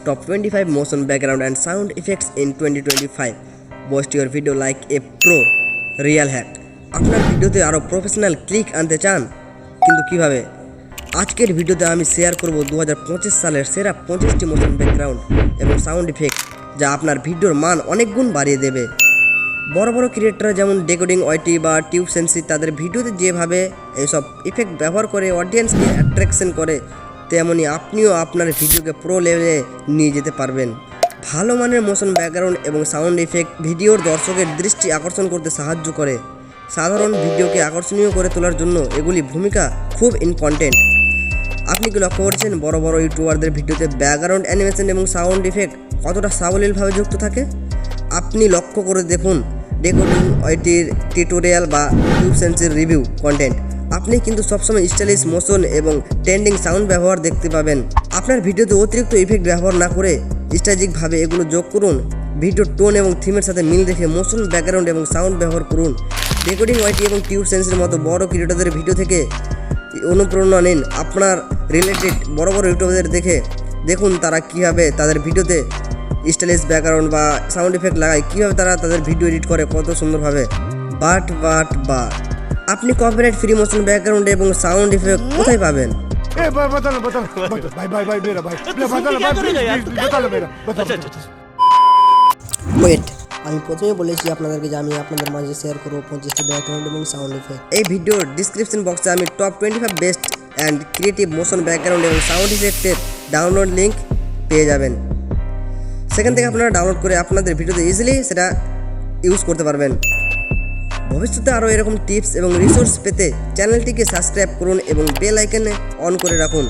top 25 motion background and sound effects in 2025. Boost your video like a pro. Real hack. আপনার ভিডিওতে আরো professional click আনতে চান, কিন্তু কিভাবে? আজকের ভিডিওতে আমি শেয়ার করব 2025 সালের সেরা 25টি মোশন ব্যাকগ্রাউন্ড এবং সাউন্ড ইফেক্ট, যা আপনার ভিডিওর মান অনেক গুণ বাড়িয়ে দেবে। বড় বড় ক্রিয়েটররা যেমন ডেকোডিং ওয়াইটি বা টিউব সেন্সি তাদের ভিডিওতে যেভাবে এইসব ইফেক্ট ব্যবহার করে অডিয়েন্সকে অ্যাট্রাকশন করে, তেমনি আপনিও আপনার ভিডিওকে প্রো লেভেলে নিয়ে যেতে পারবেন। ভালো মানের মোশন ব্যাকগ্রাউন্ড এবং সাউন্ড ইফেক্ট ভিডিওর দর্শকের দৃষ্টি আকর্ষণ করতে সাহায্য করে। সাধারণ ভিডিওকে আকর্ষণীয় করে তোলার জন্য এগুলি ভূমিকা খুব ইম্পর্টেন্ট। আপনি কি লক্ষ্য করেছেন বড় বড় ইউটিউবারদের ভিডিওতে ব্যাকগ্রাউন্ড অ্যানিমেশন এবং সাউন্ড ইফেক্ট কতটা সাবলীলভাবে যুক্ত থাকে? আপনি লক্ষ্য করে দেখুন ডেকোডিং ওয়াইটির টিউটোরিয়াল বা টিউব সেন্সির রিভিউ কন্টেন্ট, আপনি কিন্তু সবসময় স্টাইলিশ মোশন এবং ট্রেন্ডিং সাউন্ড ব্যবহার দেখতে পাবেন। আপনার ভিডিওতে অতিরিক্ত ইফেক্ট ব্যবহার না করে স্ট্র্যাটেজিকভাবে এগুলো যোগ করুন। ভিডিওর টোন এবং থিমের সাথে মিল রেখে মোশন ব্যাকগ্রাউন্ড এবং সাউন্ড ব্যবহার করুন। ডেকোডিং ওয়াইটি এবং টিউব সেন্সির মতো বড় ক্রিয়েটরদের ভিডিও থেকে অনুপ্রেরণা নিন। আপনার রিলেটেড বড় বড় ইউটিউবারদের দেখুন তারা কীভাবে তাদের ভিডিওতে স্টাইলিশ ব্যাকগ্রাউন্ড বা সাউন্ড ইফেক্ট লাগায়, কীভাবে তারা তাদের ভিডিও এডিট করে কত সুন্দরভাবে। বাট আপনি কপিরাইট ফ্রি মোশন ব্যাকগ্রাউন্ড এবং সাউন্ড ইফেক্ট কোথায় পাবেন? ওয়েট, আমি প্রথমে বলেছি আপনাদেরকে যে আমি আপনাদের মাঝে শেয়ার করবো 25টি ব্যাকগ্রাউন্ড এবং সাউন্ড ইফেক্ট। এই ভিডিওর ডিসক্রিপশন বক্সে আমি top 25 best and creative motion background এবং সাউন্ড ইফেক্টের ডাউনলোড লিঙ্ক পেয়ে যাবেন। সেখান থেকে আপনারা ডাউনলোড করে আপনাদের ভিডিওতে ইজিলি সেটা ইউজ করতে পারবেন। ভবিষ্যতে আরও এরকম টিপস এবং রিসোর্স পেতে চ্যানেলটিকে সাবস্ক্রাইব করুন এবং বেল আইকনে অন করে রাখুন।